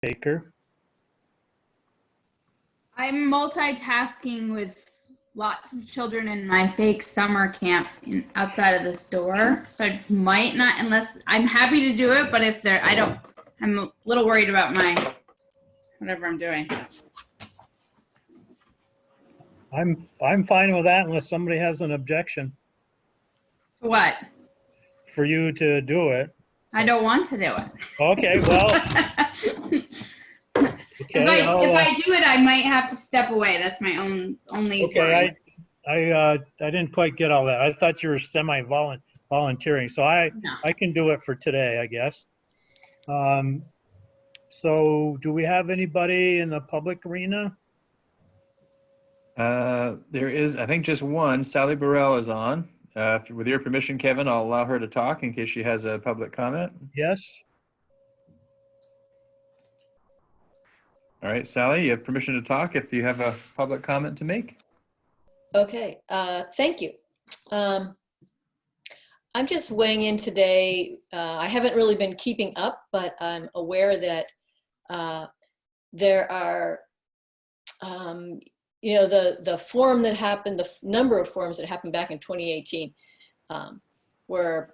Baker. I'm multitasking with lots of children in my fake summer camp outside of this door. So I might not, unless I'm happy to do it, but if they're, I'm a little worried about whatever I'm doing. I'm fine with that unless somebody has an objection What? for you to do it. I don't want to do it. Okay, well. If I do it, I might have to step away. That's my only worry. I didn't quite get all that. I thought you were volunteering, so I can do it for today, I guess. So do we have anybody in the public arena? There is, I think, just one. Sally Burrell is on. With your permission, Kevin, I'll allow her to talk in case she has a public comment. Yes. All right, Sally, you have permission to talk if you have a public comment to make. Okay, thank you. I'm just weighing in today. I haven't really been keeping up, but I'm aware that there are, the forum that happened, the number of forums that happened back in 2018 were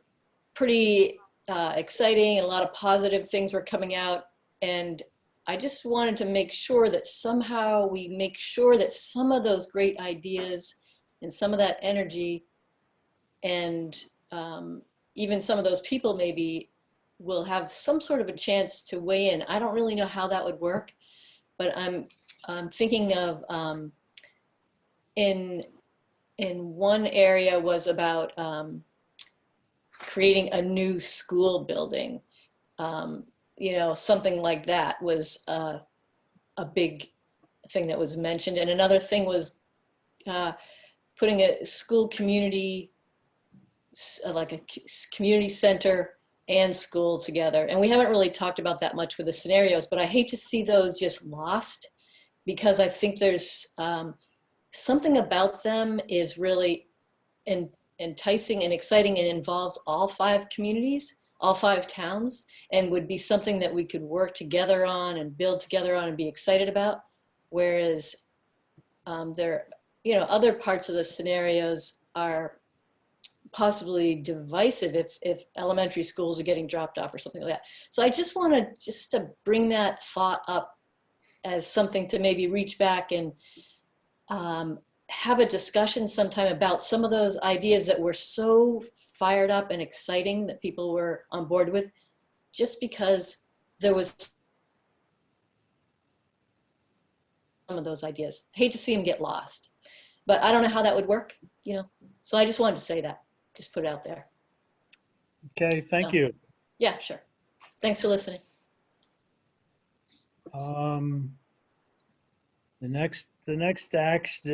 pretty exciting, and a lot of positive things were coming out. And I just wanted to make sure that somehow we make sure that some of those great ideas and some of that energy and even some of those people maybe will have some sort of a chance to weigh in. I don't really know how that would work, but I'm thinking of in one area was about creating a new school building. Something like that was a big thing that was mentioned. And another thing was putting a school community, like a community center and school together. And we haven't really talked about that much with the scenarios, but I hate to see those just lost, because I think there's something about them is really enticing and exciting and involves all 5 communities, all 5 towns, and would be something that we could work together on and build together on and be excited about. Whereas other parts of the scenarios are possibly divisive if elementary schools are getting dropped off or something like that. So I just wanted to bring that thought up as something to maybe reach back and have a discussion sometime about some of those ideas that were so fired up and exciting that people were on board with, just because there was some of those ideas. I hate to see them get lost, but I don't know how that would work, So I just wanted to say that, just put it out there. Okay, thank you. Yeah, sure. Thanks for listening. The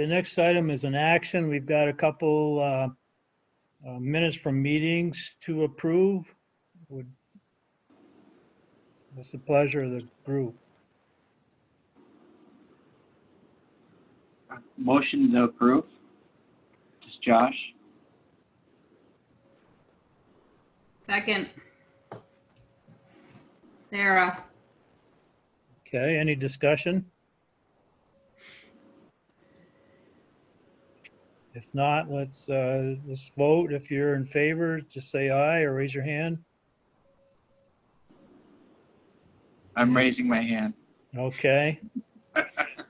next item is an action. We've got a couple minutes from meetings to approve. What's the pleasure of the group? Motion to approve. Just Josh. Second. Sarah. Okay, any discussion? If not, let's vote. If you're in favor, just say aye or raise your hand. I'm raising my hand. Okay.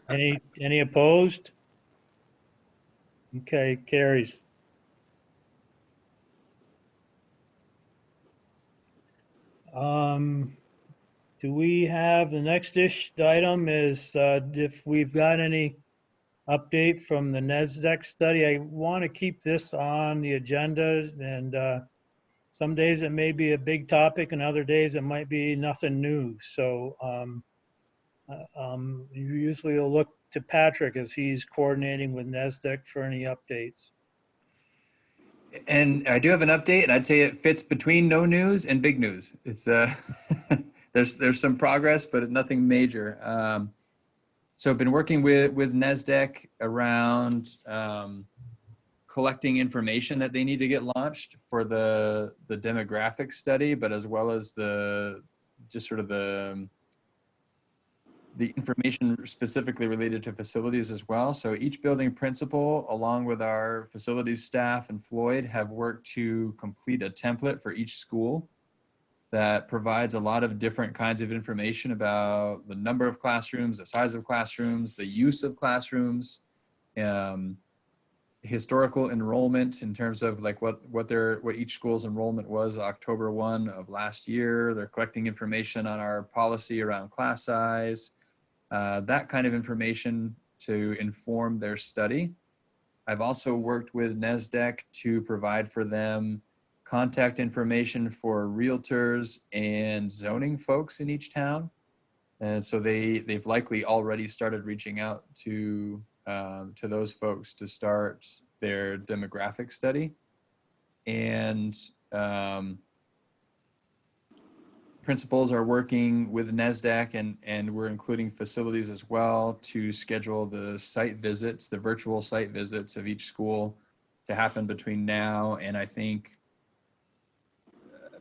Any opposed? Okay, carries. Do we have the next item is if we've got any update from the NASDAQ study. I want to keep this on the agenda, and some days it may be a big topic and other days it might be nothing new. So you usually will look to Patrick as he's coordinating with NASDAQ for any updates. And I do have an update, and I'd say it fits between no news and big news. It's there's some progress, but nothing major. So I've been working with NASDAQ around collecting information that they need to get launched for the demographic study, but as well as the the information specifically related to facilities as well. So each building principal, along with our facilities staff and Floyd, have worked to complete a template for each school that provides a lot of different kinds of information about the number of classrooms, the size of classrooms, the use of classrooms, historical enrollment in terms of like what each school's enrollment was October 1 of last year. They're collecting information on our policy around class size, that kind of information to inform their study. I've also worked with NESDEC to provide for them contact information for realtors and zoning folks in each town. And so they've likely already started reaching out to those folks to start their demographic study. And principals are working with NESDEC and we're including facilities as well to schedule the site visits, the virtual site visits of each school to happen between now and I think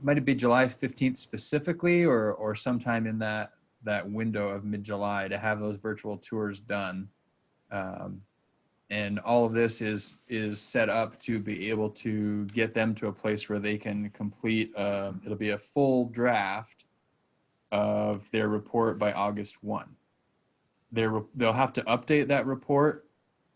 might it be July 15th specifically or sometime in that window of mid-July to have those virtual tours done. And all of this is set up to be able to get them to a place where they can complete, it'll be a full draft of their report by August 1. They'll have to update that report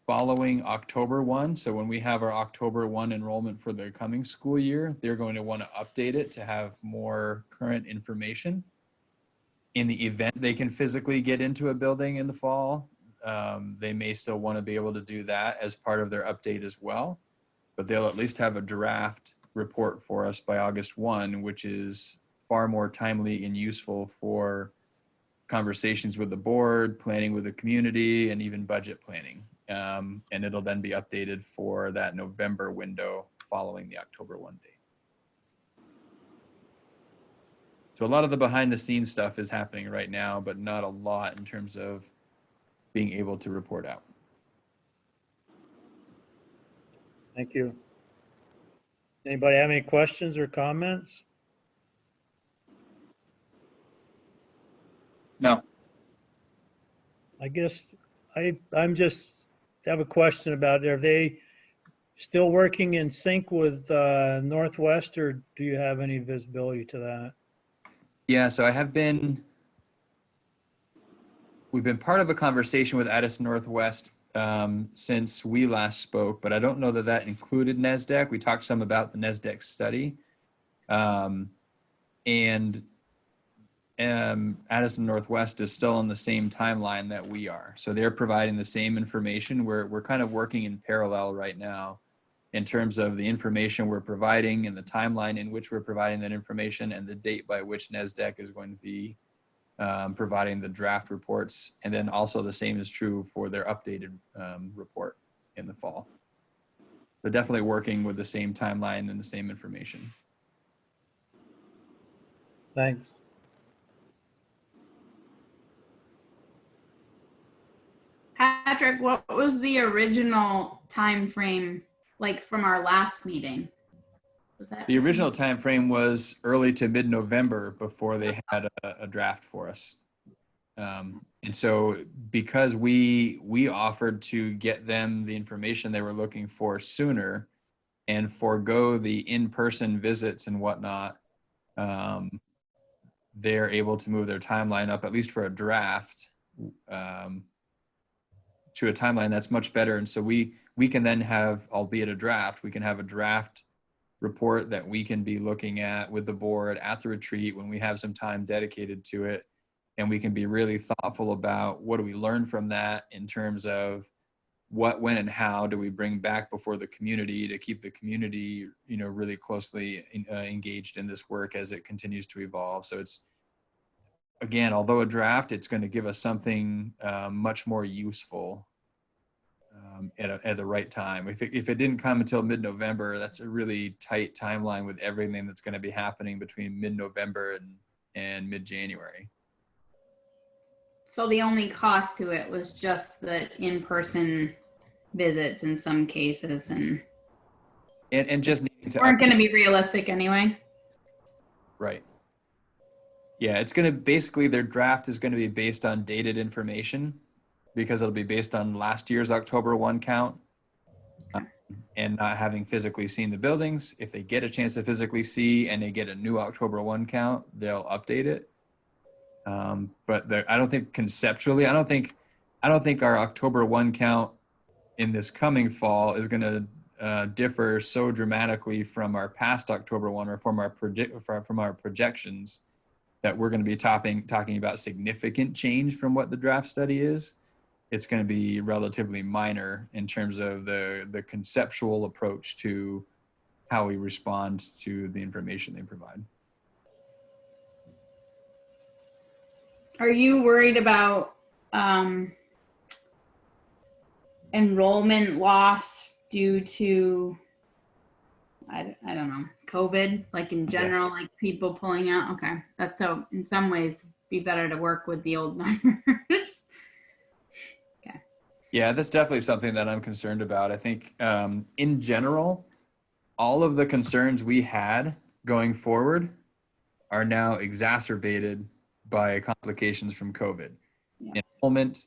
following October 1. So when we have our October 1 enrollment for the coming school year, they're going to want to update it to have more current information. In the event they can physically get into a building in the fall, they may still want to be able to do that as part of their update as well. But they'll at least have a draft report for us by August 1, which is far more timely and useful for conversations with the board, planning with the community, and even budget planning. And it'll then be updated for that November window following the October 1 date. So a lot of the behind the scenes stuff is happening right now, but not a lot in terms of being able to report out. Thank you. Anybody have any questions or comments? No. I guess I'm just have a question about, are they still working in sync with Northwest, or do you have any visibility to that? Yeah, so we've been part of a conversation with Addison Northwest since we last spoke, but I don't know that included NESDEC. We talked some about the NESDEC study. And Addison Northwest is still on the same timeline that we are. So they're providing the same information. We're kind of working in parallel right now in terms of the information we're providing and the timeline in which we're providing that information and the date by which NESDEC is going to be providing the draft reports. And then also the same is true for their updated report in the fall. But definitely working with the same timeline and the same information. Thanks. Patrick, what was the original time frame like from our last meeting? Was that The original time frame was early to mid-November before they had a draft for us. And so because we offered to get them the information they were looking for sooner and forego the in-person visits and whatnot, they're able to move their timeline up, at least for a draft, to a timeline that's much better. And so we can then have, albeit a draft, we can have a draft report that we can be looking at with the board at the retreat when we have some time dedicated to it. And we can be really thoughtful about what do we learn from that in terms of what, when, and how do we bring back before the community to keep the community, really closely engaged in this work as it continues to evolve. So it's, again, although a draft, it's going to give us something much more useful at the right time. If it didn't come until mid-November, that's a really tight timeline with everything that's going to be happening between mid-November and mid-January. So the only cost to it was just the in-person visits in some cases, and just needing to weren't going to be realistic anyway. Right. Yeah, it's going to basically, their draft is going to be based on dated information because it'll be based on last year's October 1 count and not having physically seen the buildings. If they get a chance to physically see and they get a new October 1 count, they'll update it. But I don't think conceptually, I don't think our October 1 count in this coming fall is going to differ so dramatically from our past October 1 or from our projections that we're going to be talking about significant change from what the draft study is. It's going to be relatively minor in terms of the conceptual approach to how we respond to the information they provide. Are you worried about enrollment loss due to, I don't know, COVID, like in general, like people pulling out? Okay, that's so in some ways be better to work with the old numbers. Okay. Yeah, that's definitely something that I'm concerned about. I think in general, all of the concerns we had going forward are now exacerbated by complications from COVID. Yeah. Enrollment,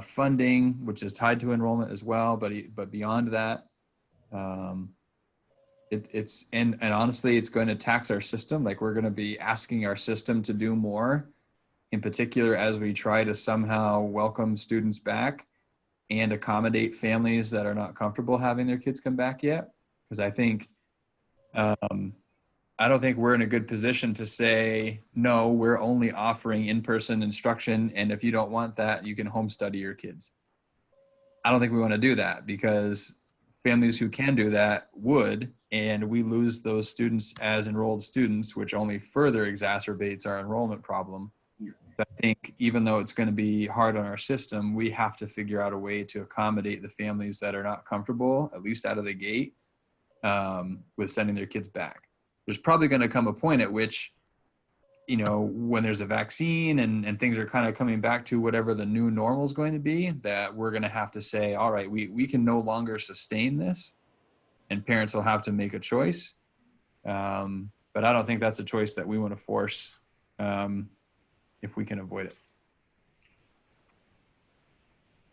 funding, which is tied to enrollment as well, but beyond that, it's and honestly, it's going to tax our system. Like we're going to be asking our system to do more, in particular as we try to somehow welcome students back and accommodate families that are not comfortable having their kids come back yet. Because I think, I don't think we're in a good position to say, no, we're only offering in-person instruction. And if you don't want that, you can home study your kids. I don't think we want to do that because families who can do that would, and we lose those students as enrolled students, which only further exacerbates our enrollment problem. I think even though it's going to be hard on our system, we have to figure out a way to accommodate the families that are not comfortable, at least out of the gate, with sending their kids back. There's probably going to come a point at which, you know, when there's a vaccine and things are kind of coming back to whatever the new normal is going to be, that we're going to have to say, all right, we can no longer sustain this, and parents will have to make a choice. But I don't think that's a choice that we want to force if we can avoid it.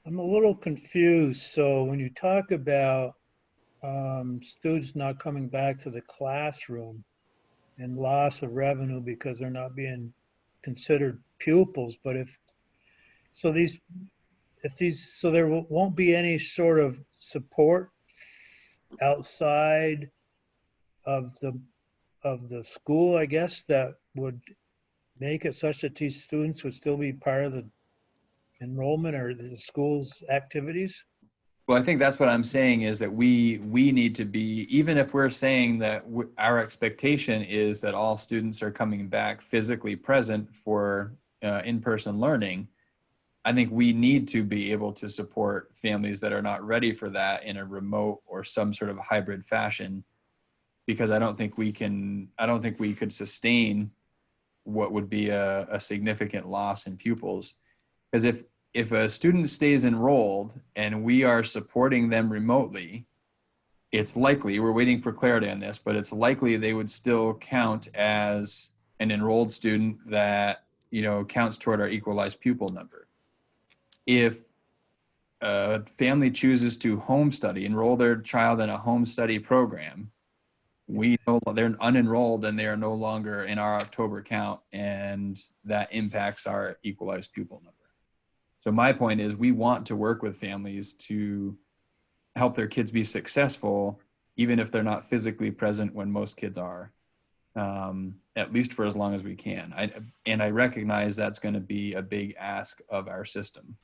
I'm a little confused. So when you talk about students not coming back to the classroom and loss of revenue because they're not being considered pupils, but so there won't be any sort of support outside of the school, I guess, that would make it such that these students would still be part of the enrollment or the school's activities? Well, I think that's what I'm saying is that we need to be, even if we're saying that our expectation is that all students are coming back physically present for in-person learning, I think we need to be able to support families that are not ready for that in a remote or some sort of hybrid fashion, because I don't think we could sustain what would be a significant loss in pupils. Because if a student stays enrolled and we are supporting them remotely, it's likely, we're waiting for clarity on this, but it's likely they would still count as an enrolled student that, you know, counts toward our equalized pupil number. If a family chooses to home study, enroll their child in a home study program, they're unenrolled and they are no longer in our October count, and that impacts our equalized pupil number. So my point is we want to work with families to help their kids be successful, even if they're not physically present when most kids are, at least for as long as we can. I recognize that's going to be a big ask of our system.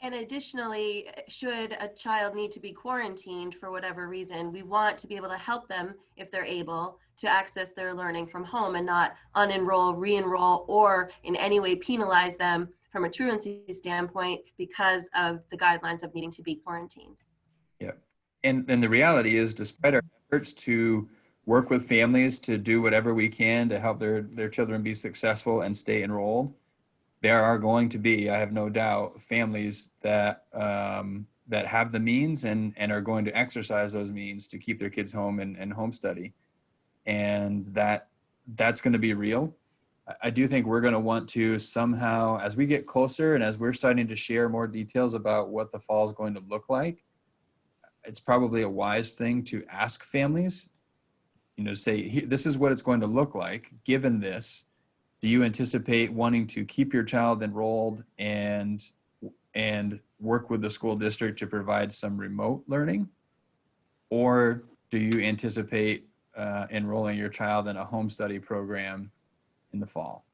And additionally, should a child need to be quarantined for whatever reason, we want to be able to help them, if they're able, to access their learning from home and not unenroll, re-enroll, or in any way penalize them from a truancy standpoint because of the guidelines of needing to be quarantined. Yeah. And the reality is, despite our efforts to work with families to do whatever we can to help their children be successful and stay enrolled, there are going to be, I have no doubt, families that that have the means and are going to exercise those means to keep their kids home and home study. And that's going to be real. I do think we're going to want to somehow, as we get closer and as we're starting to share more details about what the fall is going to look like, it's probably a wise thing to ask families, say, this is what it's going to look like. Given this, do you anticipate wanting to keep your child enrolled and work with the school district to provide some remote learning? Or do you anticipate enrolling your child in a home study program in the fall?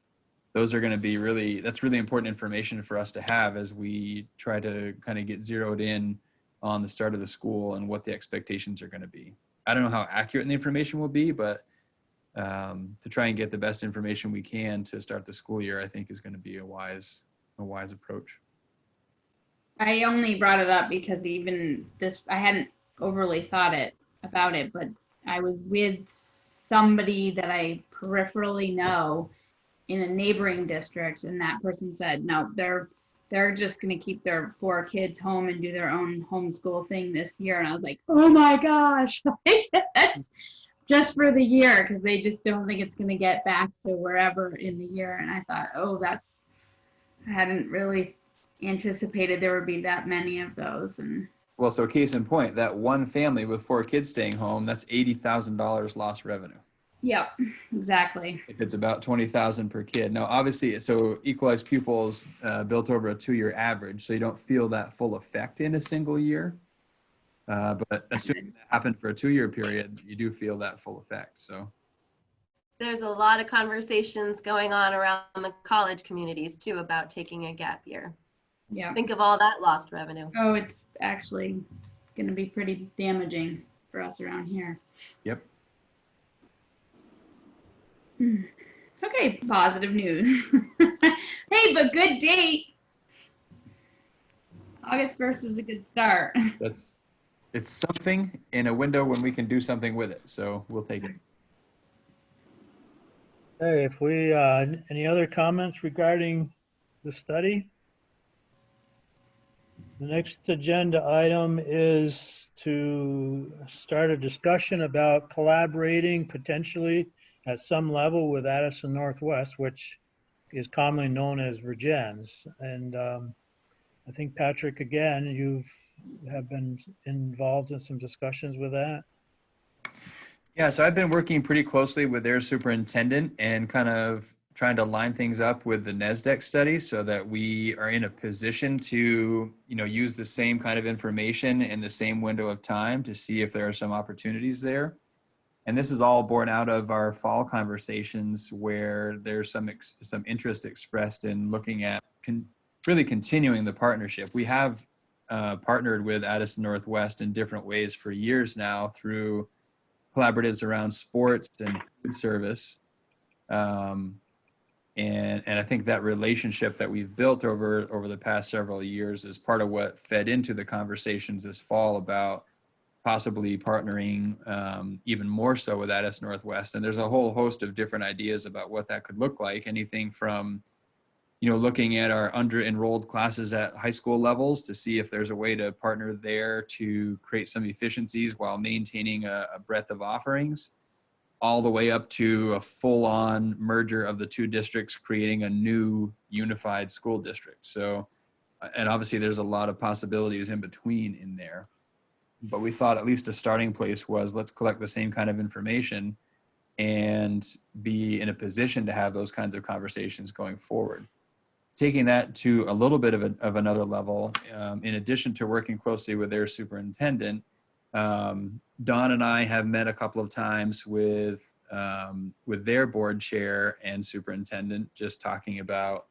Those are going to be that's really important information for us to have as we try to kind of get zeroed in on the start of the school and what the expectations are going to be. I don't know how accurate the information will be, but to try and get the best information we can to start the school year, I think is going to be a wise approach. I only brought it up because I hadn't overly thought about it, but I was with somebody that I peripherally know in a neighboring district, and that person said, no, they're just going to keep their 4 kids home and do their own homeschool thing this year. And I was like, oh my gosh, that's just for the year, because they just don't think it's going to get back to wherever in the year. And I thought, I hadn't really anticipated there would be that many of those. And well, so case in point, that one family with 4 kids staying home, that's $80,000 lost revenue. yep, exactly. If it's about 20,000 per kid. Now, obviously, so equalized pupils built over a 2-year average, so you don't feel that full effect in a single year. But assuming that happened for a 2-year period, you do feel that full effect. So There's a lot of conversations going on around the college communities too about taking a gap year. Yeah. Think of all that lost revenue. Oh, it's actually going to be pretty damaging for us around here. Yep. Okay, positive news. Hey, but good date. August 1st is a good start. It's something in a window when we can do something with it. So we'll take it. Hey, if we, any other comments regarding the study? The next agenda item is to start a discussion about collaborating potentially at some level with Addison Northwest, which is commonly known as Virgins. And I think, Patrick, again, you have been involved in some discussions with that. Yeah, so I've been working pretty closely with their superintendent and kind of trying to line things up with the NESDEC study so that we are in a position to, use the same kind of information in the same window of time to see if there are some opportunities there. And this is all born out of our fall conversations where there's some interest expressed in looking at really continuing the partnership. We have partnered with Addison Northwest in different ways for years now through collaboratives around sports and food service. And I think that relationship that we've built over the past several years is part of what fed into the conversations this fall about possibly partnering even more so with Addison Northwest. And there's a whole host of different ideas about what that could look like. Anything from, looking at our under-enrolled classes at high school levels to see if there's a way to partner there to create some efficiencies while maintaining a breadth of offerings, all the way up to a full-on merger of the 2 districts, creating a new unified school district. So, and obviously there's a lot of possibilities in between in there. But we thought at least a starting place was, let's collect the same kind of information and be in a position to have those kinds of conversations going forward. Taking that to a little bit of another level, in addition to working closely with their superintendent, Dawn and I have met a couple of times with their board chair and superintendent, just talking about,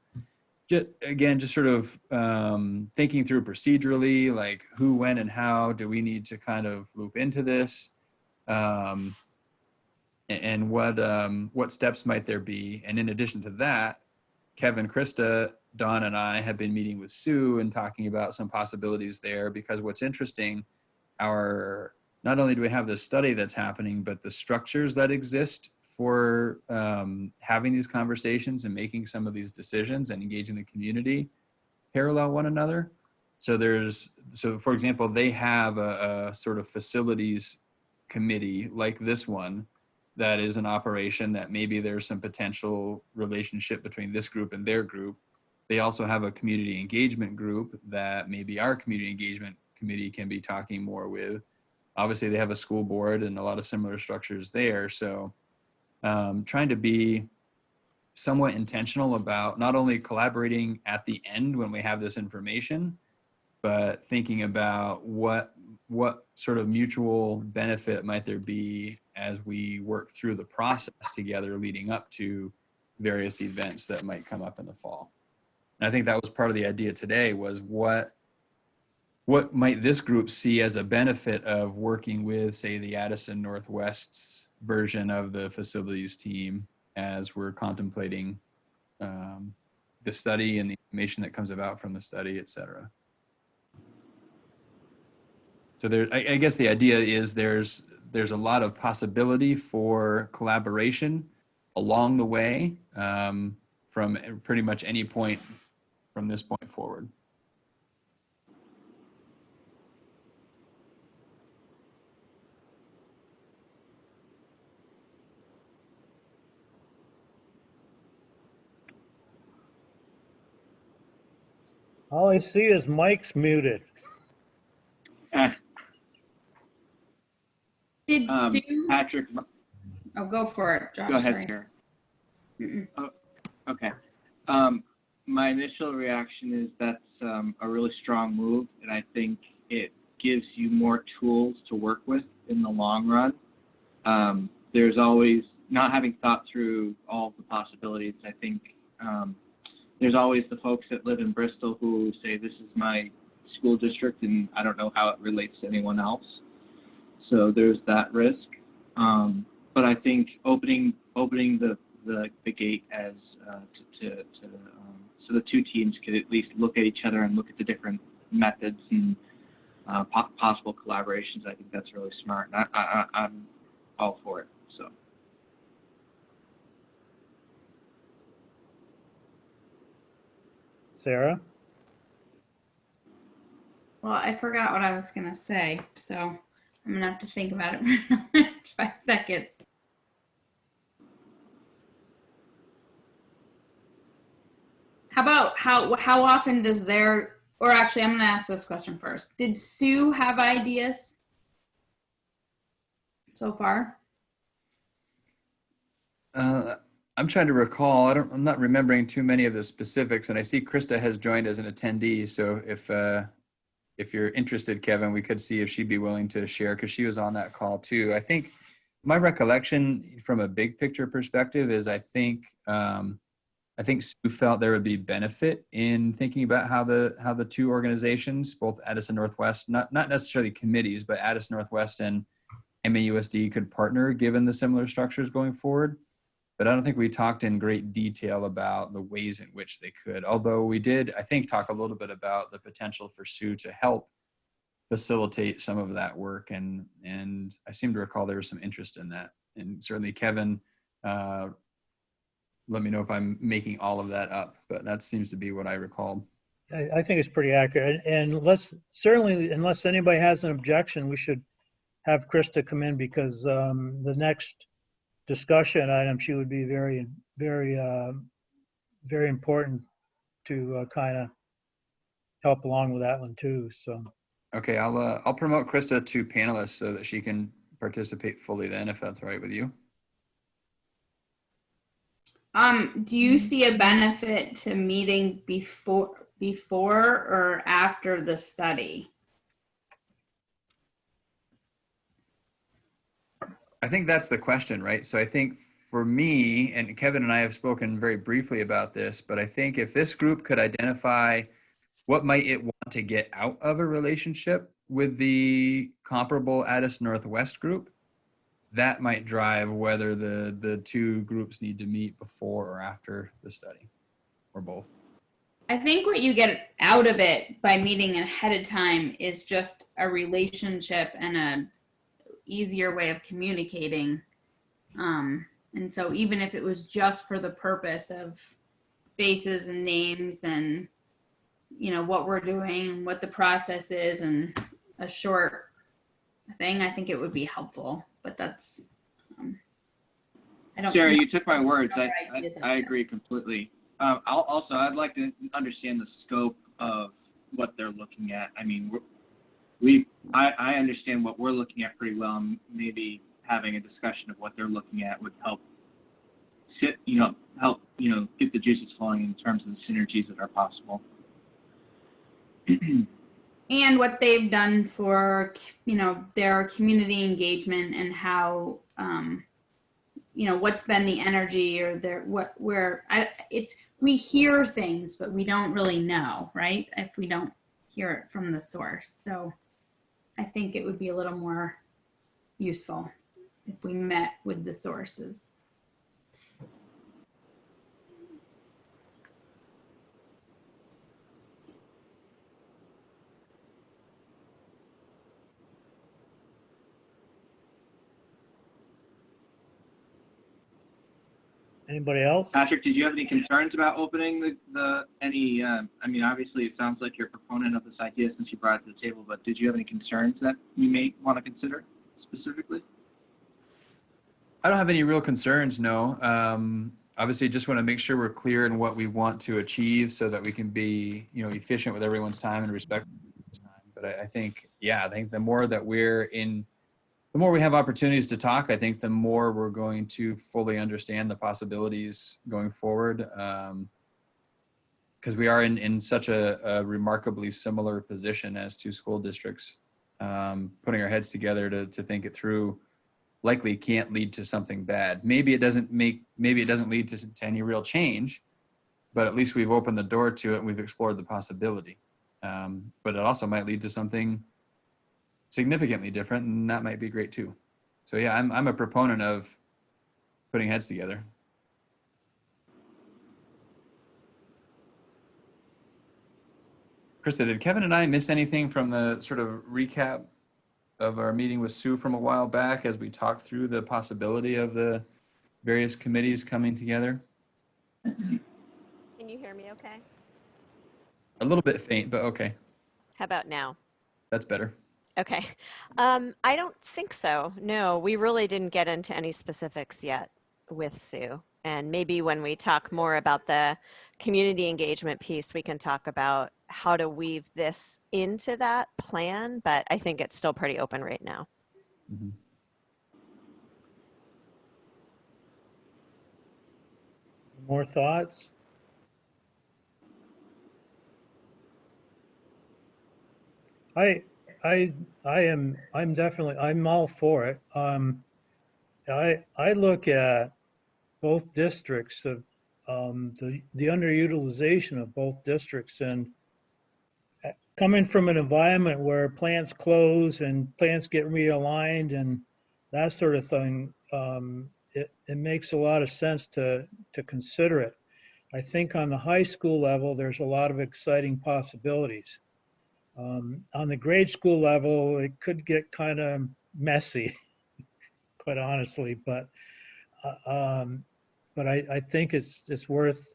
just sort of thinking through procedurally, like who, when, and how do we need to kind of loop into this, and what steps might there be. And in addition to that, Kevin, Krista, Dawn, and I have been meeting with Sue and talking about some possibilities there, because what's interesting, not only do we have this study that's happening, but the structures that exist for having these conversations and making some of these decisions and engaging the community parallel one another. So for example, they have a sort of facilities committee like this one that is an operation that maybe there's some potential relationship between this group and their group. They also have a community engagement group that maybe our community engagement committee can be talking more with. Obviously, they have a school board and a lot of similar structures there. So trying to be somewhat intentional about not only collaborating at the end when we have this information, but thinking about what sort of mutual benefit might there be as we work through the process together leading up to various events that might come up in the fall. And I think that was part of the idea today, was what might this group see as a benefit of working with, say, the Addison Northwest's version of the facilities team as we're contemplating the study and the information that comes about from the study, et cetera. So there, I guess the idea is there's a lot of possibility for collaboration along the way from pretty much any point from this point forward. All I see is Mike's muted. Did Sue? Patrick, Oh, go for it, Josh. go ahead, Sorry. sir. Mm-mm. Okay. My initial reaction is that's a really strong move, and I think it gives you more tools to work with in the long run. There's always, not having thought through all the possibilities, I think there's always the folks that live in Bristol who say, this is my school district, and I don't know how it relates to anyone else. So there's that risk. But I think opening the gate as so the two teams could at least look at each other and look at the different methods and possible collaborations. I think that's really smart. And I'm all for it. So. Sarah? Well, I forgot what I was gonna say, so I'm gonna have to think about it for 5 seconds. How about how often does their, or actually I'm gonna ask this question first. Did Sue have ideas so far? I'm trying to recall. I'm not remembering too many of the specifics, and I see Krista has joined as an attendee. So if you're interested, Kevin, we could see if she'd be willing to share, because she was on that call too. I think my recollection from a big picture perspective is I think Sue felt there would be benefit in thinking about how the two organizations, both Addison Northwest, not necessarily committees, but Addison Northwest and MAUSD could partner given the similar structures going forward. But I don't think we talked in great detail about the ways in which they could, although we did, I think, talk a little bit about the potential for Sue to help facilitate some of that work. And I seem to recall there was some interest in that. And certainly Kevin, let me know if I'm making all of that up, but that seems to be what I recalled. I think it's pretty accurate. And unless anybody has an objection, we should have Krista come in, because the next discussion item, she would be very, very, very important to kind of help along with that one too. So. Okay, I'll promote Krista to panelist so that she can participate fully then, if that's all right with you. Do you see a benefit to meeting before or after the study? I think that's the question, right? So I think for me, and Kevin and I have spoken very briefly about this, but I think if this group could identify what might it want to get out of a relationship with the comparable Addison Northwest group, that might drive whether the two groups need to meet before or after the study, or both. I think what you get out of it by meeting ahead of time is just a relationship and a easier way of communicating. And so even if it was just for the purpose of faces and names and, you know, what we're doing, what the process is, and a short thing, I think it would be helpful. But that's I don't. Sarah, you took my words. Other ideas out I there. agree completely. I'd like to understand the scope of what they're looking at. I mean, I understand what we're looking at pretty well. And maybe having a discussion of what they're looking at would help get the juices flowing in terms of the synergies that are possible. And what they've done for, their community engagement and how, what's been the energy or we hear things, but we don't really know, right? If we don't hear it from the source. So I think it would be a little more useful if we met with the sources. Anybody else? Patrick, did you have any concerns about opening I mean, obviously it sounds like you're a proponent of this idea since you brought it to the table, but did you have any concerns that you may want to consider specifically? I don't have any real concerns, no. Obviously, just want to make sure we're clear in what we want to achieve so that we can be, efficient with everyone's time and respect everyone's time. But I think the more that the more we have opportunities to talk, I think the more we're going to fully understand the possibilities going forward. Because we are in such a remarkably similar position as two school districts. Putting our heads together to think it through likely can't lead to something bad. Maybe it doesn't lead to any real change, but at least we've opened the door to it and we've explored the possibility. But it also might lead to something significantly different, and that might be great too. So yeah, I'm a proponent of putting heads together. Krista, did Kevin and I miss anything from the sort of recap of our meeting with Sue from a while back as we talked through the possibility of the various committees coming together? Can you hear me okay? A little bit faint, but okay. How about now? That's better. Okay. I don't think so. No, we really didn't get into any specifics yet with Sue. And maybe when we talk more about the community engagement piece, we can talk about how to weave this into that plan, but I think it's still pretty open right now. Mm-hmm. More thoughts? I'm all for it. I look at both districts of the underutilization of both districts, and coming from an environment where plants close and plants get realigned and that sort of thing, it makes a lot of sense to consider it. I think on the high school level, there's a lot of exciting possibilities. On the grade school level, it could get kind of messy, quite honestly, but I think it's worth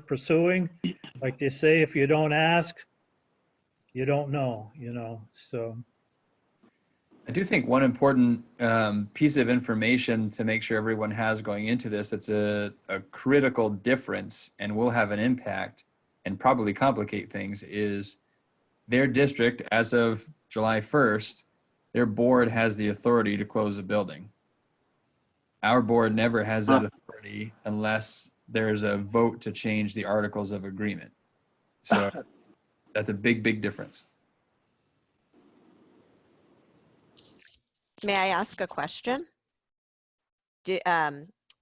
pursuing. Like they say, if you don't ask, you don't know, so. I do think one important piece of information to make sure everyone has going into this, that's a critical difference and will have an impact and probably complicate things, is their district, as of July 1st, their board has the authority to close a building. Our board never has that authority unless there's a vote to change the articles of agreement. So that's a big, big difference. May I ask a question?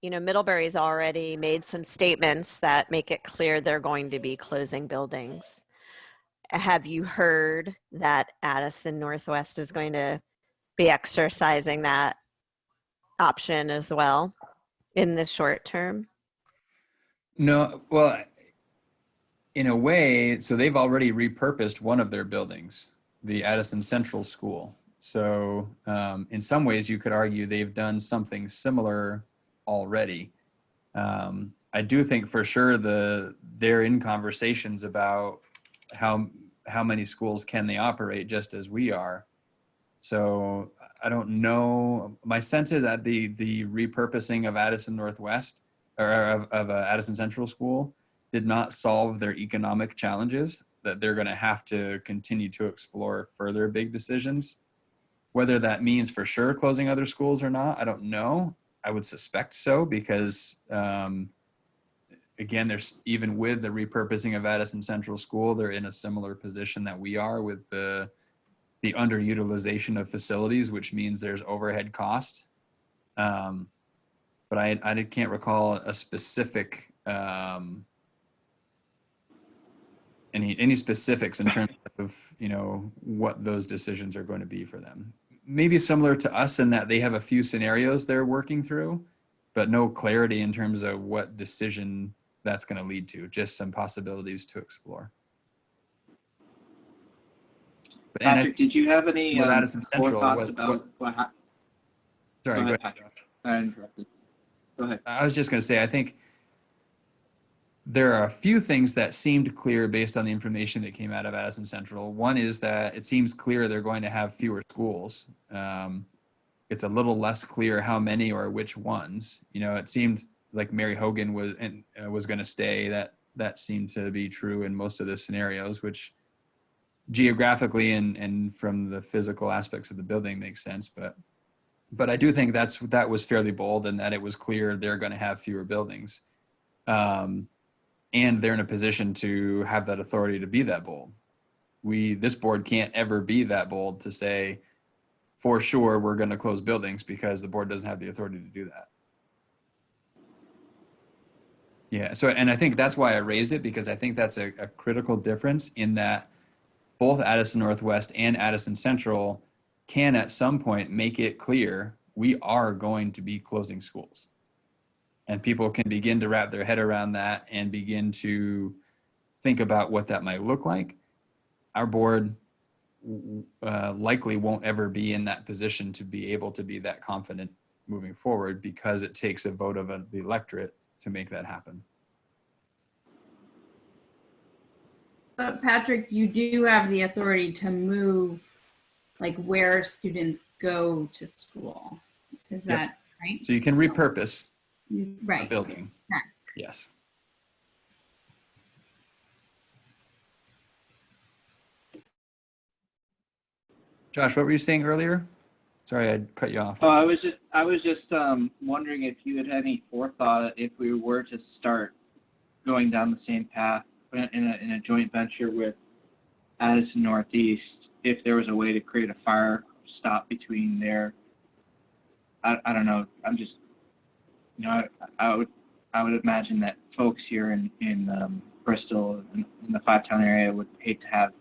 Middlebury's already made some statements that make it clear they're going to be closing buildings. Have you heard that Addison Northwest is going to be exercising that option as well in the short term? No, well, in a way, so they've already repurposed one of their buildings, the Addison Central School. So in some ways, you could argue they've done something similar already. I do think for sure they're in conversations about how many schools can they operate, just as we are. So I don't know. My sense is that the repurposing of Addison Northwest or of Addison Central School did not solve their economic challenges, that they're going to have to continue to explore further big decisions. Whether that means for sure closing other schools or not, I don't know. I would suspect so because, again, there's even with the repurposing of Addison Central School, they're in a similar position that we are with the underutilization of facilities, which means there's overhead cost. But I can't recall a specific, any specifics in terms of, what those decisions are going to be for them. Maybe similar to us in that they have a few scenarios they're working through, but no clarity in terms of what decision that's going to lead to, just some possibilities to explore. Patrick, did you have any with Addison Central, forethoughts about what happened? Sorry, go ahead, Patrick. Josh. I interrupted. Go ahead. I was just going to say, I think there are a few things that seemed clear based on the information that came out of Addison Central. One is that it seems clear they're going to have fewer schools. It's a little less clear how many or which ones. It seemed like Mary Hogan was going to stay. That seemed to be true in most of the scenarios, which geographically and from the physical aspects of the building makes sense. But I do think that was fairly bold, and that it was clear they're going to have fewer buildings. And they're in a position to have that authority to be that bold. This board can't ever be that bold to say, for sure, we're going to close buildings, because the board doesn't have the authority to do that. Yeah, so, and I think that's why I raised it, because I think that's a critical difference in that both Addison Northwest and Addison Central can at some point make it clear we are going to be closing schools. And people can begin to wrap their head around that and begin to think about what that might look like. Our board likely won't ever be in that position to be able to be that confident moving forward, because it takes a vote of the electorate to make that happen. But Patrick, you do have the authority to move, like, where students go to school. Is that right? So you can repurpose right. a building. Right. Yes. Josh, what were you saying earlier? Sorry, I cut you off. Oh, I was just wondering if you had any forethought if we were to start going down the same path in a joint venture with Addison Northeast, if there was a way to create a fire stop between there. I don't know. I'm just, I would imagine that folks here in Bristol, in the Five-Town area, would hate to have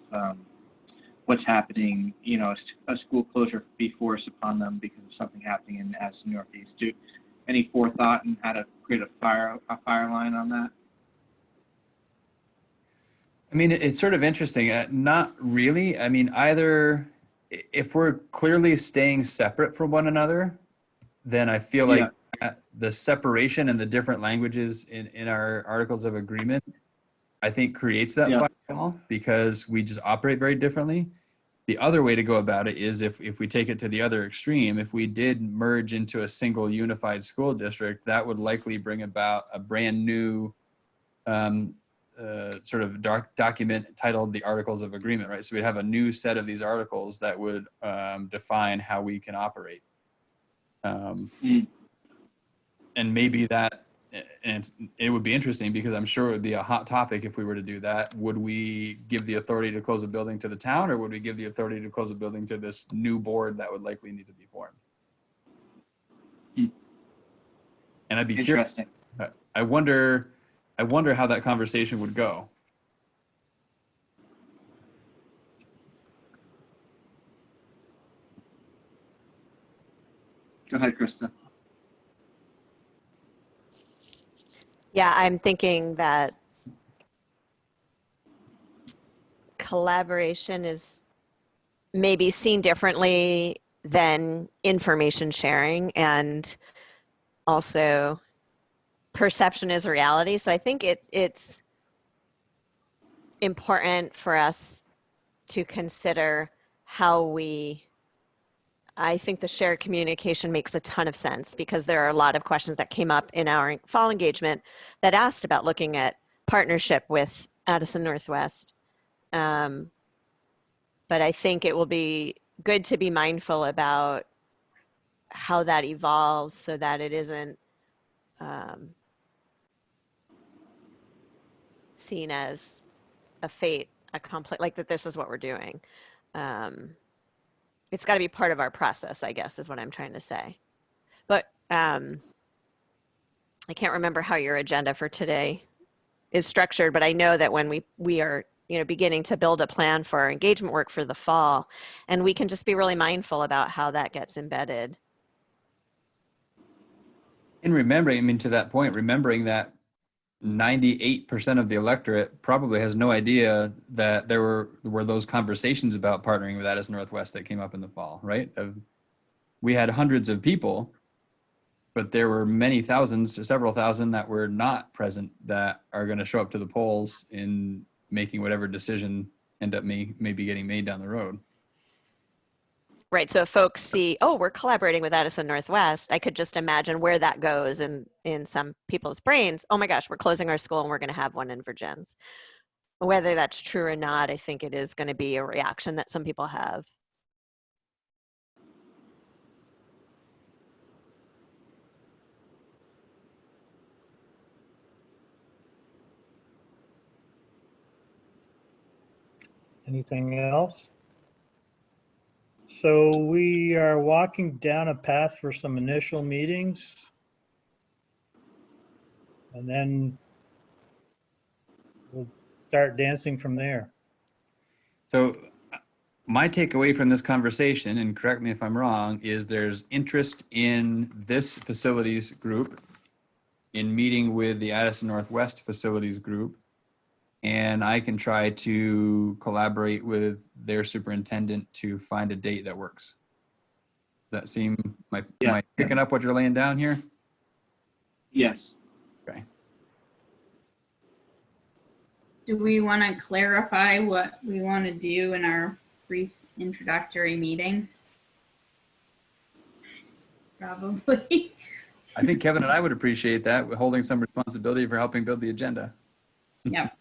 what's happening, a school closure be forced upon them because of something happening in Addison Northeast. Any forethought in how to create a fire line on that? I mean, it's sort of interesting. Not really. I mean, either if we're clearly staying separate from one another, then I feel like the separation and the different languages in our articles of agreement, I think creates that firewall, because we just operate very differently. The other way to go about it is if we take it to the other extreme, if we did merge into a single unified school district, that would likely bring about a brand new sort of document titled the Articles of Agreement, right? So we'd have a new set of these articles that would define how we can operate. And maybe that, and it would be interesting, because I'm sure it would be a hot topic if we were to do that. Would we give the authority to close a building to the town, or would we give the authority to close a building to this new board that would likely need to be formed? And I'd be curious. I wonder how that conversation would go. Go ahead, Krista. Yeah, I'm thinking that collaboration is maybe seen differently than information sharing, and also perception is reality. So I think it's important for us to consider how we I think the shared communication makes a ton of sense because there are a lot of questions that came up in our fall engagement that asked about looking at partnership with Addison Northwest. But I think it will be good to be mindful about how that evolves so that it isn't seen as a fate, a complete, like that this is what we're doing. It's got to be part of our process, I guess, is what I'm trying to say. But I can't remember how your agenda for today is structured, but I know that when we are, beginning to build a plan for our engagement work for the fall, and we can just be really mindful about how that gets embedded. And remembering, I mean, to that point, remembering that 98% of the electorate probably has no idea that there were those conversations about partnering with Addison Northwest that came up in the fall, right? We had hundreds of people, but there were many thousands, several thousand that were not present that are going to show up to the polls in making whatever decision end up maybe getting made down the road. Right. So if folks see, oh, we're collaborating with Addison Northwest, I could just imagine where that goes in some people's brains. Oh my gosh, we're closing our school and we're going to have one in Virgins. Whether that's true or not, I think it is going to be a reaction that some people have. Anything else? So we are walking down a path for some initial meetings. And then we'll start dancing from there. So my takeaway from this conversation, and correct me if I'm wrong, is there's interest in this facilities group in meeting with the Addison Northwest facilities group. And I can try to collaborate with their superintendent to find a date that works. Does that seem, am I picking up what you're laying down here? Yes. Okay. Do we want to clarify what we want to do in our brief introductory meeting? Probably. I think Kevin and I would appreciate that, with holding some responsibility for helping build the agenda. Yep.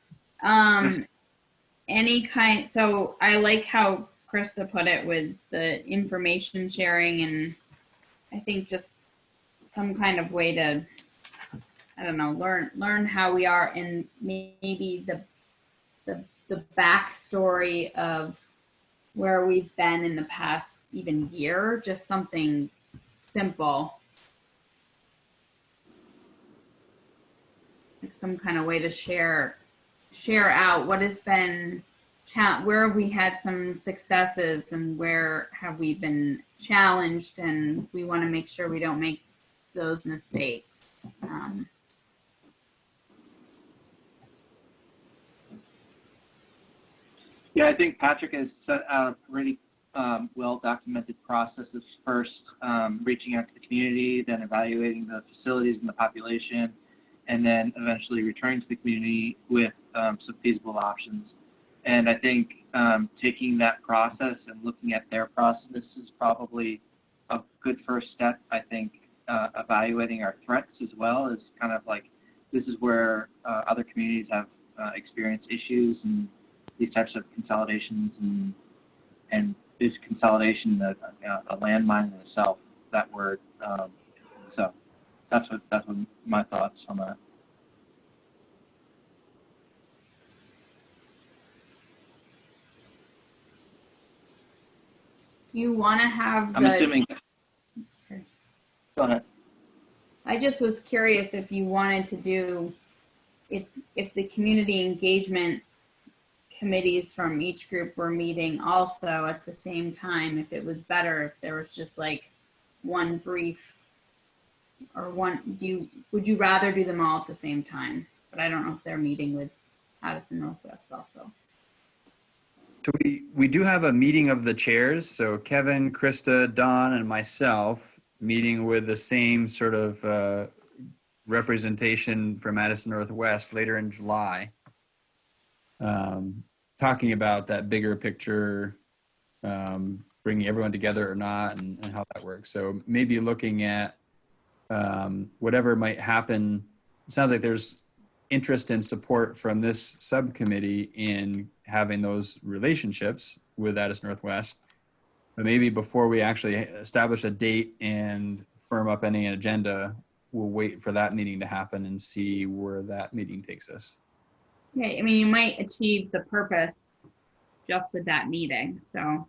Any kind, so I like how Krista put it with the information sharing, and I think just some kind of way to, I don't know, learn how we are, and maybe the backstory of where we've been in the past even year, just something simple. Like some kind of way to share out what has been, where have we had some successes and where have we been challenged, and we want to make sure we don't make those mistakes. Yeah, I think Patrick has set out a pretty well-documented process of first reaching out to the community, then evaluating the facilities and the population, and then eventually returning to the community with some feasible options. And I think taking that process and looking at their process is probably a good first step. I think evaluating our threats as well is kind of like, this is where other communities have experienced issues, and these types of consolidations, and is consolidation a landmine in itself, that word. So that's what my thoughts on that. You want to have I'm assuming. Go ahead. I just was curious if you wanted to do, if the community engagement committees from each group were meeting also at the same time, if it was better if there was just like one brief, or one, would you rather do them all at the same time? But I don't know if they're meeting with Addison Northwest also. So we do have a meeting of the chairs. So Kevin, Krista, Don, and myself meeting with the same sort of representation from Addison Northwest later in July. Talking about that bigger picture bringing everyone together or not, and how that works. So maybe looking at whatever might happen. It sounds like there's interest and support from this subcommittee in having those relationships with Addis Northwest. But maybe before we actually establish a date and firm up any agenda, we'll wait for that meeting to happen and see where that meeting takes us. Yeah, I mean, you might achieve the purpose just with that meeting. So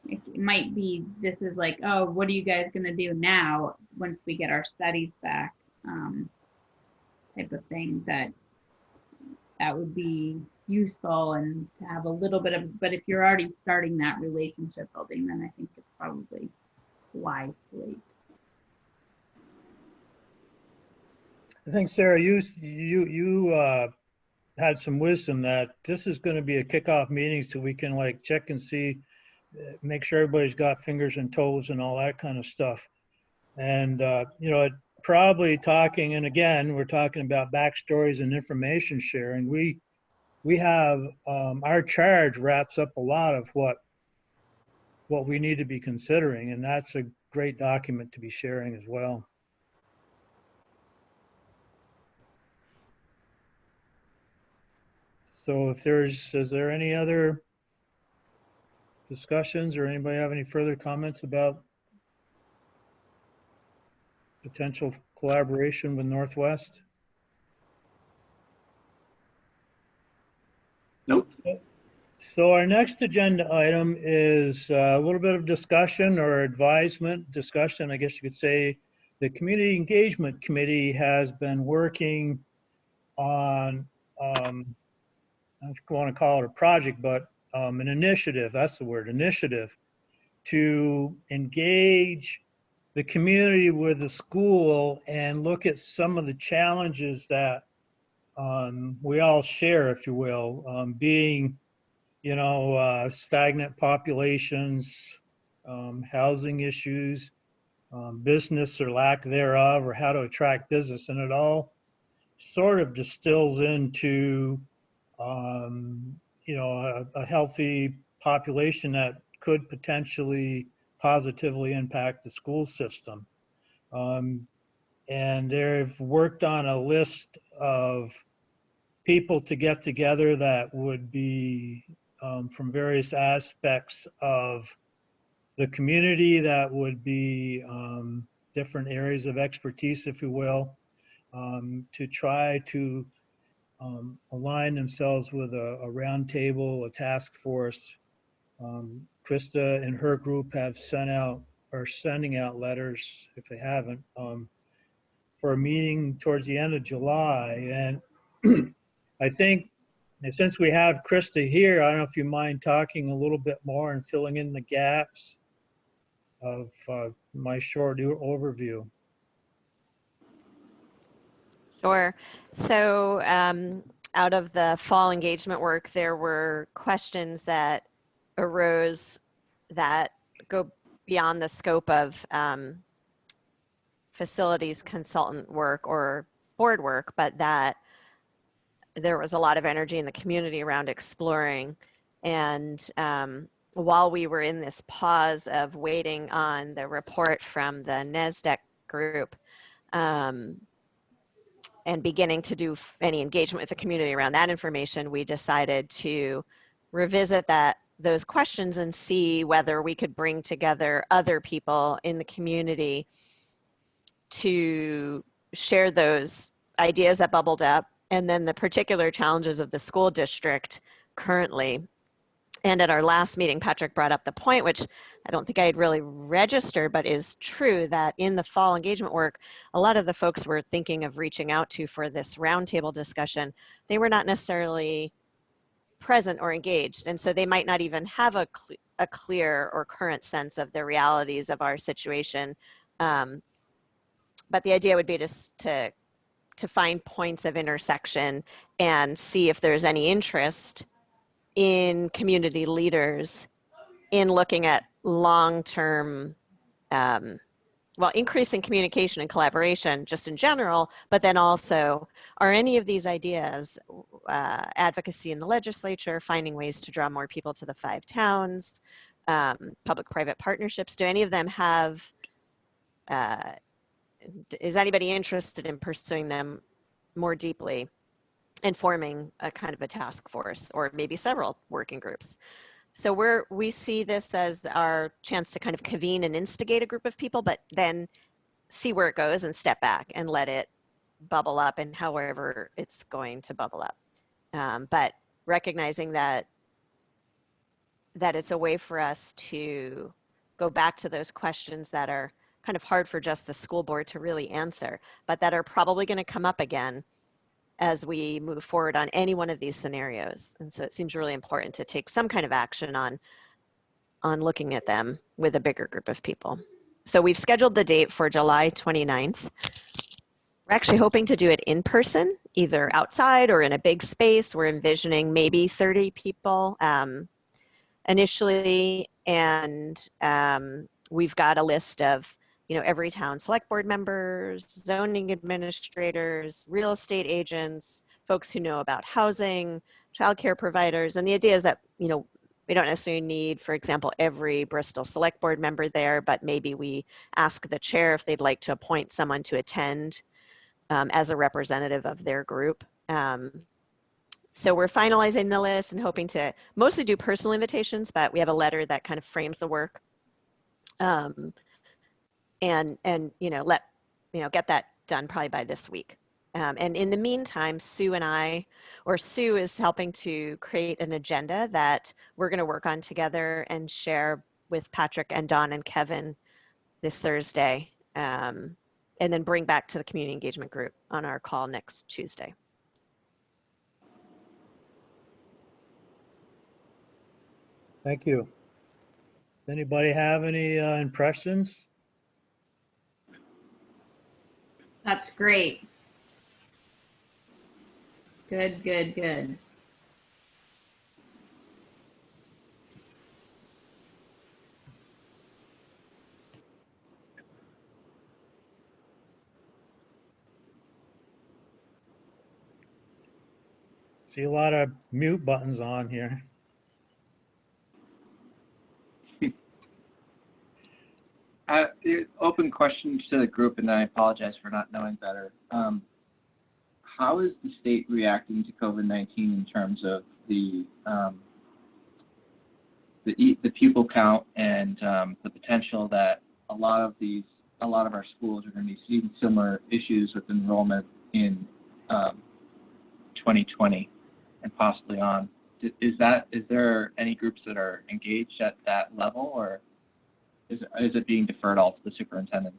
it might be, this is like, oh, what are you guys going to do now once we get our studies back, type of thing that would be useful, and to have a little bit of, but if you're already starting that relationship building, then I think it's probably wise to wait. I think, Sarah, you had some wisdom that this is going to be a kickoff meeting, so we can like check and see, make sure everybody's got fingers and toes and all that kind of stuff. And, you know, probably talking, and again, we're talking about backstories and information sharing. We have, our charge wraps up a lot of what we need to be considering, and that's a great document to be sharing as well. So if is there any other discussions, or anybody have any further comments about potential collaboration with Northwest? Nope. So our next agenda item is a little bit of discussion or discussion, I guess you could say. The Community Engagement Committee has been working on, I don't want to call it a project, but an initiative, that's the word, initiative, to engage the community with the school and look at some of the challenges that we all share, if you will, being, you know, stagnant populations, housing issues, business or lack thereof, or how to attract business. And it all sort of distills into, you know, a healthy population that could potentially positively impact the school system. And they've worked on a list of people to get together that would be from various aspects of the community, that would be different areas of expertise, if you will, to try to align themselves with a roundtable, a task force. Krista and her group have sending out letters, if they haven't, for a meeting towards the end of July. And I think, and since we have Krista here, I don't know if you mind talking a little bit more and filling in the gaps of my short overview. Sure. So out of the fall engagement work, there were questions that arose that go beyond the scope of facilities consultant work or board work, but that there was a lot of energy in the community around exploring. And while we were in this pause of waiting on the report from the NESDEC group, and beginning to do any engagement with the community around that information, we decided to revisit those questions and see whether we could bring together other people in the community to share those ideas that bubbled up, and then the particular challenges of the school district currently. And at our last meeting, Patrick brought up the point, which I don't think I had really registered, but is true, that in the fall engagement work, a lot of the folks we're thinking of reaching out to for this roundtable discussion, they were not necessarily present or engaged. And so they might not even have a clear or current sense of the realities of our situation. But the idea would be to find points of intersection and see if there's any interest in community leaders in looking at long-term, increasing communication and collaboration just in general, but then also, are any of these ideas, advocacy in the legislature, finding ways to draw more people to the 5 towns, public-private partnerships. Do any of them have, is anybody interested in pursuing them more deeply and forming a kind of a task force or maybe several working groups? So we see this as our chance to kind of convene and instigate a group of people, but then see where it goes and step back and let it bubble up and however it's going to bubble up. But recognizing that it's a way for us to go back to those questions that are kind of hard for just the school board to really answer, but that are probably going to come up again as we move forward on any one of these scenarios. And so it seems really important to take some kind of action on looking at them with a bigger group of people. So we've scheduled the date for July 29th. We're actually hoping to do it in person, either outside or in a big space. We're envisioning maybe 30 people initially. And we've got a list of, every town select board members, zoning administrators, real estate agents, folks who know about housing, childcare providers. And the idea is that, we don't necessarily need, for example, every Bristol select board member there, but maybe we ask the chair if they'd like to appoint someone to attend as a representative of their group. So we're finalizing the list and hoping to mostly do personal invitations, but we have a letter that kind of frames the work. And get that done probably by this week. And in the meantime, Sue is helping to create an agenda that we're going to work on together and share with Patrick and Don and Kevin this Thursday, and then bring back to the community engagement group on our call next Tuesday. Thank you. Anybody have any impressions? That's great. Good, good, good. See a lot of mute buttons on here. Open question to the group, and I apologize for not knowing better. How is the state reacting to COVID-19 in terms of the pupil count and the potential that a lot of our schools are going to be seeing similar issues with enrollment in 2020 and possibly on? Is there any groups that are engaged at that level, or is it being deferred all to the superintendents?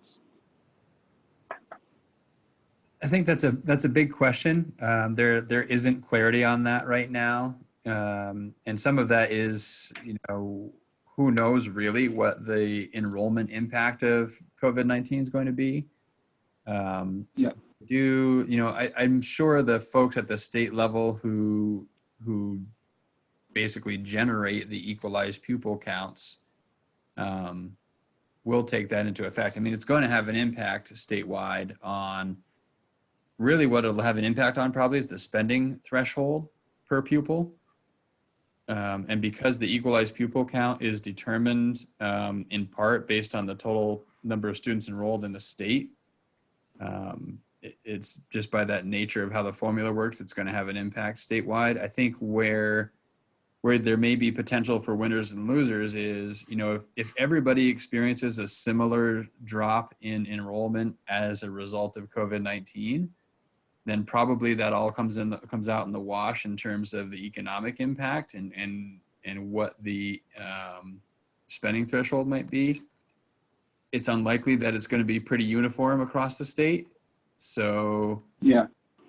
I think that's a big question. There isn't clarity on that right now. And some of that is, who knows really what the enrollment impact of COVID-19 is going to be. I'm sure the folks at the state level who basically generate the equalized pupil counts will take that into effect. I mean, it's going to have an impact statewide on really what it'll have an impact on probably is the spending threshold per pupil. And because the equalized pupil count is determined in part based on the total number of students enrolled in the state, it's just by that nature of how the formula works, it's going to have an impact statewide. I think where there may be potential for winners and losers is, if everybody experiences a similar drop in enrollment as a result of COVID-19, then probably that all comes out in the wash in terms of the economic impact and what the spending threshold might be. It's unlikely that it's going to be pretty uniform across the state. So yeah,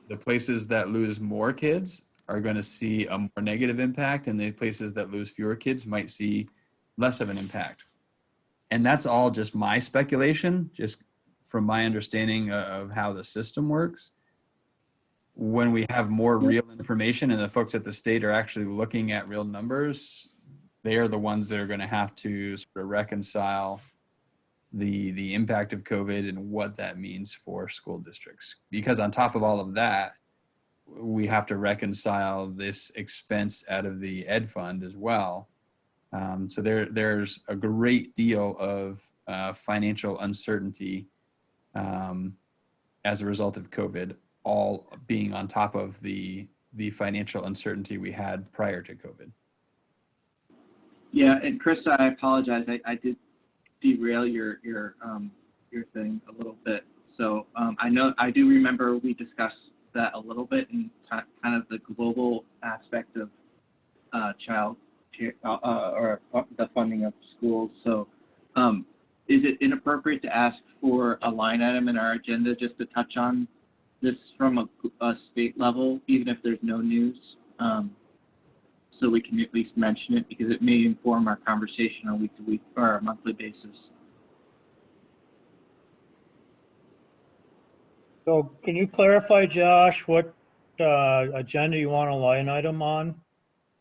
the places that lose more kids are going to see a more negative impact, and the places that lose fewer kids might see less of an impact. And that's all just my speculation, just from my understanding of how the system works. When we have more real information and the folks at the state are actually looking at real numbers, they are the ones that are going to have to sort of reconcile the impact of COVID and what that means for school districts. Because on top of all of that, we have to reconcile this expense out of the ed fund as well, So there's a great deal of financial uncertainty as a result of COVID, all being on top of the financial uncertainty we had prior to COVID. Yeah, and Chris, I apologize. I did derail your thing a little bit. So I do remember we discussed that a little bit in kind of the global aspect of child care, or the funding of schools. So is it inappropriate to ask for a line item in our agenda just to touch on this from a state level, even if there's no news? So we can at least mention it, because it may inform our conversation on a week-to-week or a monthly basis. So can you clarify, Josh, what agenda you want a line item on?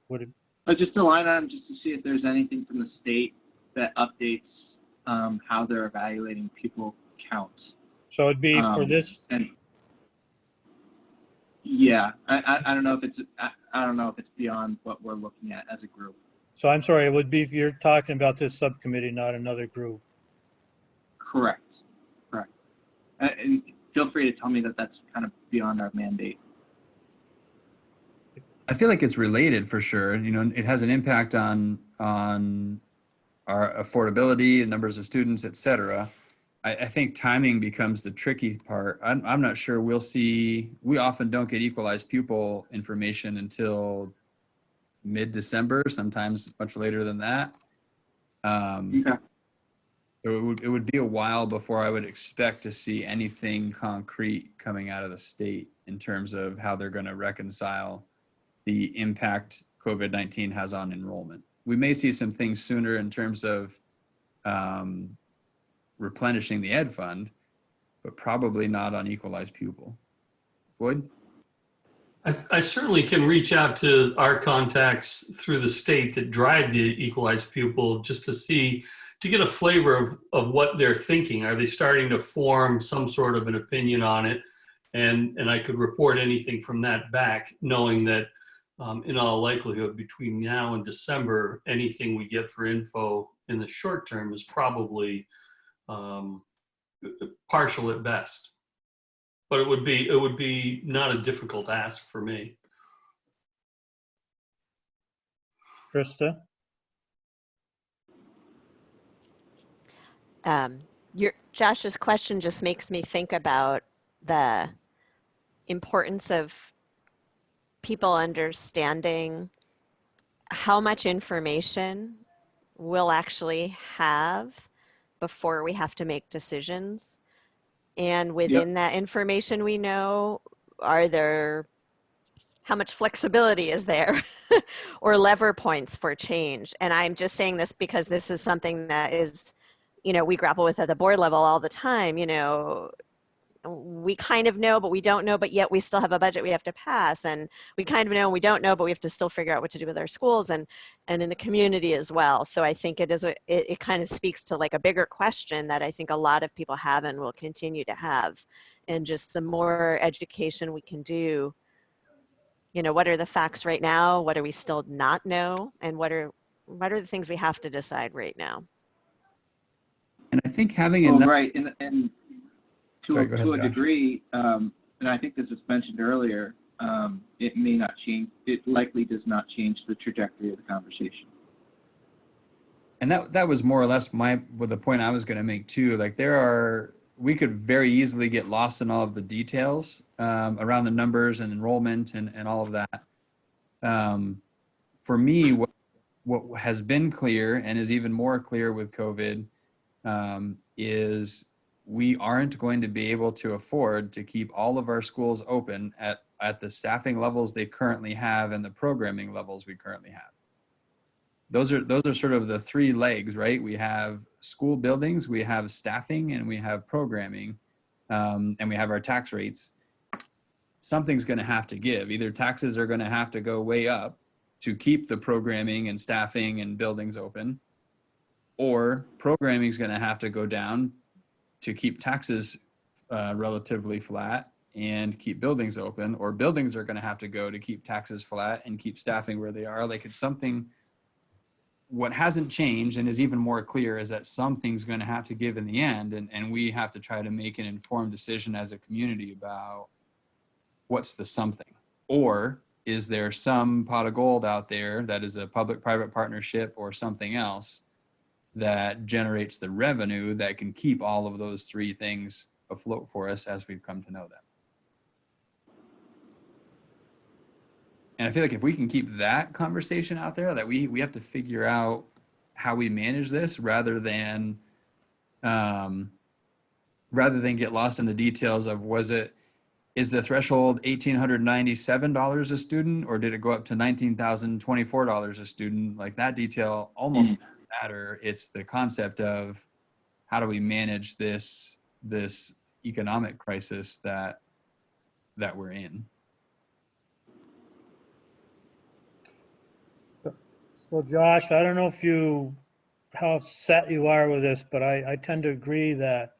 Would it, Just a line item, just to see if there's anything from the state that updates how they're evaluating pupil counts. so it'd be for this, And yeah, I don't know if it's I don't know if it's beyond what we're looking at as a group. so I'm sorry, it would be, you're talking about this subcommittee, not another group. Correct. And feel free to tell me that that's kind of beyond our mandate. I feel like it's related for sure. You know, it has an impact on our affordability, numbers of students, et cetera. I think timing becomes the tricky part. I'm not sure we'll see, we often don't get equalized pupil information until mid-December, sometimes much later than that. Okay. So it would be a while before I would expect to see anything concrete coming out of the state in terms of how they're going to reconcile the impact COVID-19 has on enrollment. We may see some things sooner in terms of replenishing the ed fund, but probably not on equalized pupil. Boyd? I certainly can reach out to our contacts through the state that drive the equalized pupil just to get a flavor of what they're thinking. Are they starting to form some sort of an opinion on it? And I could report anything from that back, knowing that in all likelihood, between now and December, anything we get for info in the short term is probably partial at best. But it would be not a difficult ask for me. Krista? Josh's question just makes me think about the importance of people understanding how much information we'll actually have before we have to make decisions. And within that information we know, how much flexibility is there or lever points for change? And I'm just saying this because this is something that is, we grapple with at the board level all the time. We kind of know, but we don't know, but yet we still have a budget we have to pass. And we kind of know and we don't know, but we have to still figure out what to do with our schools and in the community as well. So I think it kind of speaks to like a bigger question that I think a lot of people have and will continue to have. And just the more education we can do, what are the facts right now? What do we still not know? And what are the things we have to decide right now? And I think having enough. Right, and to a degree, and I think this was mentioned earlier, it may not change. It likely does not change the trajectory of the conversation. And that was more or less the point I was going to make too. Like we could very easily get lost in all of the details around the numbers and enrollment and all of that. For me, what has been clear and is even more clear with COVID is we aren't going to be able to afford to keep all of our schools open at the staffing levels they currently have and the programming levels we currently have. Those are sort of the three legs, right? We have school buildings, we have staffing, and we have programming, and we have our tax rates. Something's going to have to give. Either taxes are going to have to go way up to keep the programming and staffing and buildings open, or programming is going to have to go down to keep taxes relatively flat and keep buildings open, or buildings are going to have to go to keep taxes flat and keep staffing where they are. Like it's something, what hasn't changed and is even more clear is that something's going to have to give in the end, and we have to try to make an informed decision as a community about what's the something. Or is there some pot of gold out there that is a public-private partnership or something else that generates the revenue that can keep all of those three things afloat for us as we've come to know them? And I feel like if we can keep that conversation out there, that we have to figure out how we manage this rather than get lost in the details of is the threshold $1,897 a student, or did it go up to $19,024 a student? Like, that detail almost doesn't matter. It's the concept of how do we manage this economic crisis that we're in. So Josh, I don't know how set you are with this, but I tend to agree that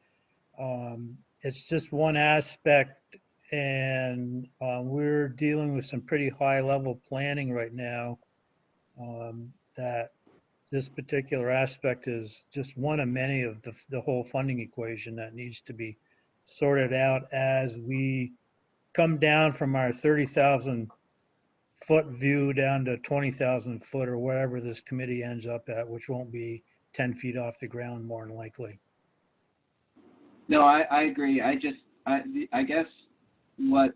it's just one aspect, and we're dealing with some pretty high level planning right now, that this particular aspect is just one of many of the whole funding equation that needs to be sorted out as we come down from our 30,000 foot view down to 20,000 foot, or wherever this committee ends up at, which won't be 10 feet off the ground more than likely. No, I agree. I guess what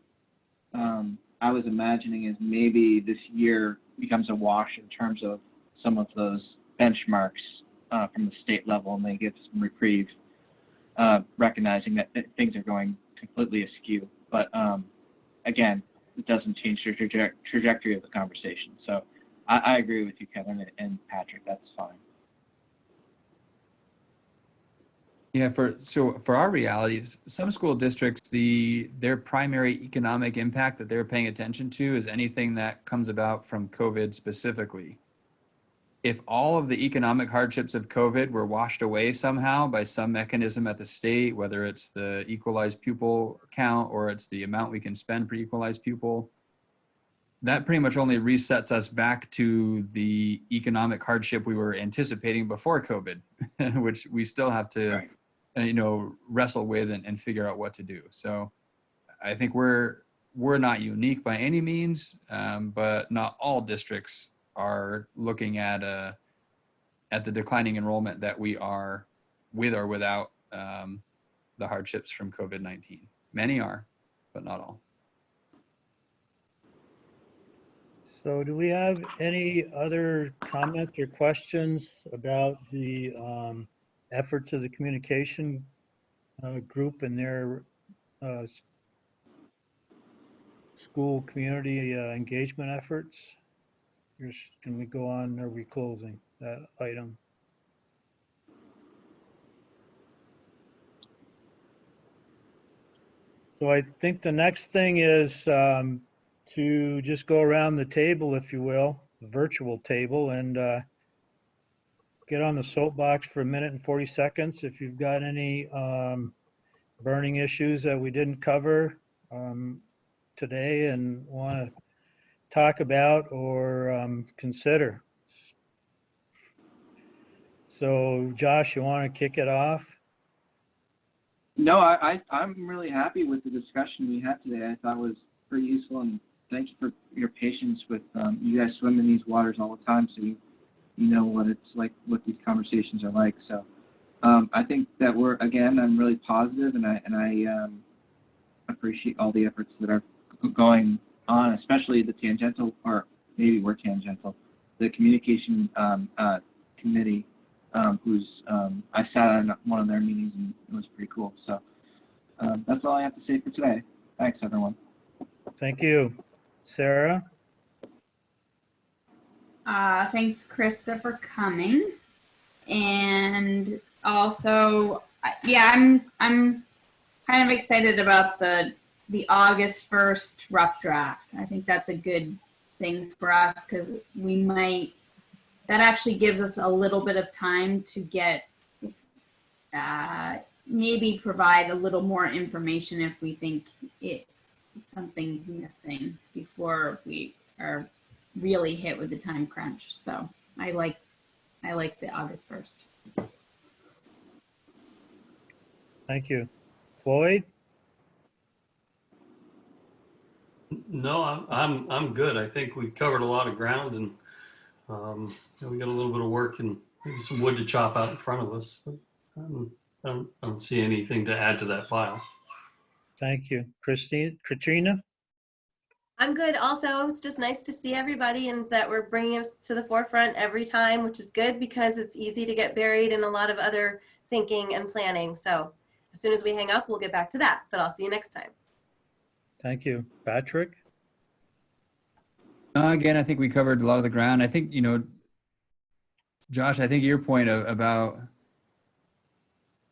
I was imagining is maybe this year becomes a wash in terms of some of those benchmarks from the state level, and they get some reprieve, recognizing that things are going completely askew. But again, it doesn't change the trajectory of the conversation. So I agree with you, Kevin and Patrick. That's fine. Yeah, for our realities, some school districts, their primary economic impact that they're paying attention to is anything that comes about from COVID specifically. If all of the economic hardships of COVID were washed away somehow by some mechanism at the state, whether it's the equalized pupil count or it's the amount we can spend per equalized pupil, that pretty much only resets us back to the economic hardship we were anticipating before COVID, which we still have to, wrestle with and figure out what to do. So I think we're not unique by any means, but not all districts are looking at the declining enrollment that we are, with or without the hardships from COVID-19. Many are, but not all. So do we have any other comments or questions about the efforts of the communication group and their school community engagement efforts? Can we go on, or are we closing that item? So I think the next thing is to just go around the table, if you will, the virtual table, and get on the soapbox for 1 minute and 40 seconds. If you've got any burning issues that we didn't cover today and want to talk about or consider. So Josh, you want to kick it off? No, I'm really happy with the discussion we had today. I thought it was pretty useful, and thank you for your patience with you guys swim in these waters all the time, so you know what it's like, what these conversations are like. So I think that I'm really positive, and I appreciate all the efforts that are going on, especially the tangential, or maybe we're tangential, the communication committee, I sat on one of their meetings, and it was pretty cool. So that's all I have to say for today. Thanks, everyone. Thank you. Sarah? Thanks, Krista, for coming. And also, yeah, I'm kind of excited about the August 1st rough draft. I think that's a good thing for us, because that actually gives us a little bit of time to get, maybe provide a little more information if we think something's missing before we are really hit with the time crunch. So I like I like the August 1st. Thank you. Floyd? No, I'm good. I think we covered a lot of ground, and we got a little bit of work and maybe some wood to chop out in front of us. But I don't see anything to add to that pile. Thank you. Katrina? I'm good also. It's just nice to see everybody and that we're bringing us to the forefront every time, which is good because it's easy to get buried in a lot of other thinking and planning. So as soon as we hang up, we'll get back to that, but I'll see you next time. Thank you. Patrick? Again, I think we covered a lot of the ground. I think, Josh, I think your point about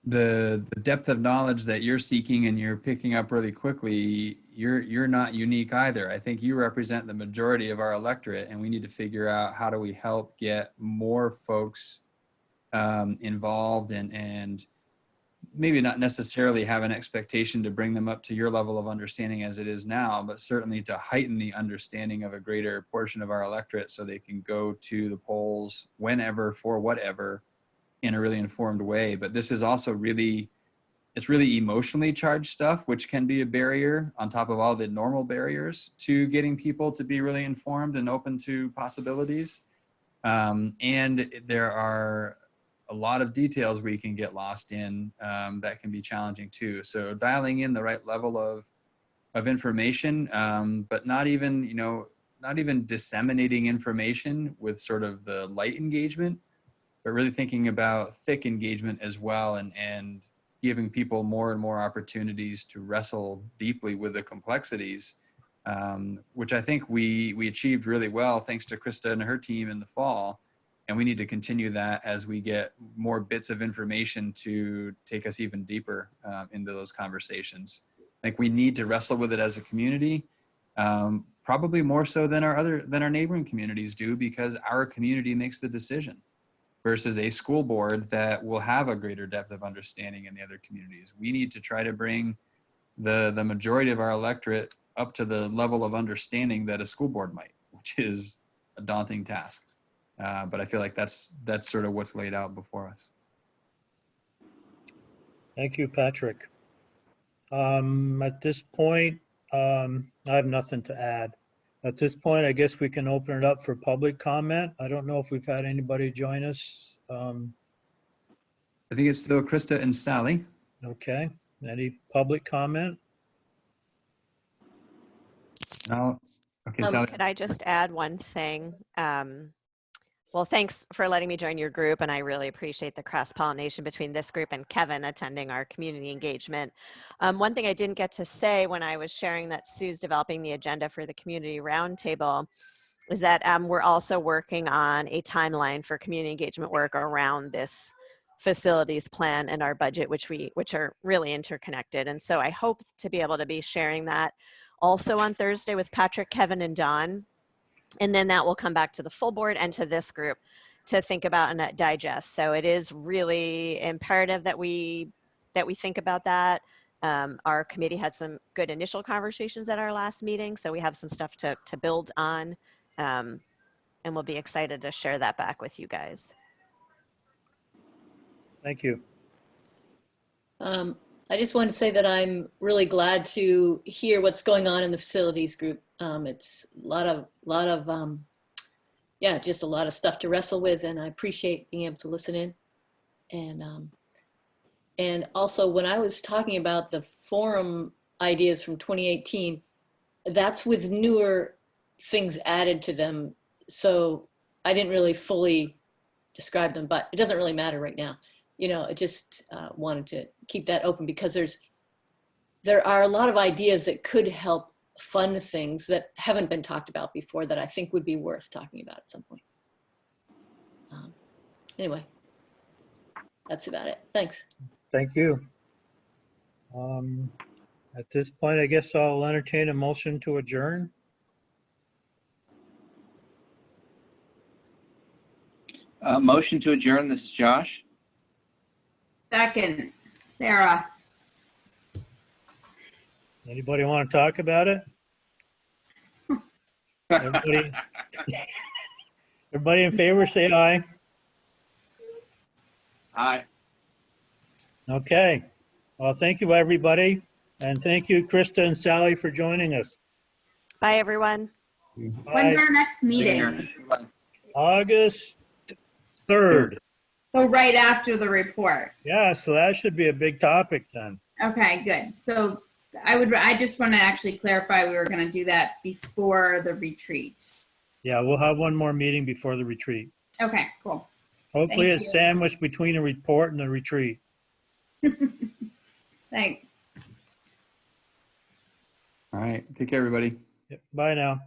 the depth of knowledge that you're seeking and you're picking up really quickly, you're not unique either. I think you represent the majority of our electorate, and we need to figure out how do we help get more folks involved and maybe not necessarily have an expectation to bring them up to your level of understanding as it is now, but certainly to heighten the understanding of a greater portion of our electorate so they can go to the polls whenever, for whatever, in a really informed way. But this is also it's really emotionally charged stuff, which can be a barrier on top of all the normal barriers to getting people to be really informed and open to possibilities. And there are a lot of details we can get lost in that can be challenging too. So dialing in the right level of information, but not even disseminating information with sort of the light engagement, but really thinking about thick engagement as well, and giving people more and more opportunities to wrestle deeply with the complexities, which I think we achieved really well thanks to Krista and her team in the fall. And we need to continue that as we get more bits of information to take us even deeper into those conversations. I think we need to wrestle with it as a community, probably more so than our neighboring communities do, because our community makes the decision versus a school board that will have a greater depth of understanding in the other communities. We need to try to bring the majority of our electorate up to the level of understanding that a school board might, which is a daunting task. But I feel like that's sort of what's laid out before us. Thank you, Patrick. At this point, I have nothing to add. At this point, I guess we can open it up for public comment. I don't know if we've had anybody join us. I think it's still Krista and Sally. Okay, any public comment? No. Okay, Sally. Could I just add one thing? Well, thanks for letting me join your group, and I really appreciate the cross-pollination between this group and Kevin attending our community engagement. One thing I didn't get to say when I was sharing that Sue's developing the agenda for the community roundtable is that we're also working on a timeline for community engagement work around this facilities plan and our budget, which are really interconnected. And so I hope to be able to be sharing that also on Thursday with Patrick, Kevin, and Don. And then that will come back to the full board and to this group to think about and digest. So it is really imperative that we think about that. Our committee had some good initial conversations at our last meeting, so we have some stuff to build on, and we'll be excited to share that back with you guys. Thank you. I just want to say that I'm really glad to hear what's going on in the facilities group. It's a lot of just a lot of stuff to wrestle with, and I appreciate being able to listen in. And also, when I was talking about the forum ideas from 2018, that's with newer things added to them. So I didn't really fully describe them, but it doesn't really matter right now. I just wanted to keep that open because there are a lot of ideas that could help fund things that haven't been talked about before that I think would be worth talking about at some point. Anyway, that's about it. Thanks. Thank you. At this point, I guess I'll entertain a motion to adjourn. Motion to adjourn. This is Josh. Second, Sarah. Anybody want to talk about it? Everybody in favor, say aye. Aye. Okay. Well, thank you, everybody. And thank you, Krista and Sally, for joining us. Bye, everyone. When's Bye. our next meeting? August 3rd. So right after the report. Yeah, so that should be a big topic then. Okay, good. So I just want to actually clarify, we were going to do that before the retreat. Yeah, we'll have one more meeting before the retreat. Okay, cool. Hopefully Thank it's you. sandwiched between a report and a retreat. Thanks. All right. Take care, everybody. Yep, bye now.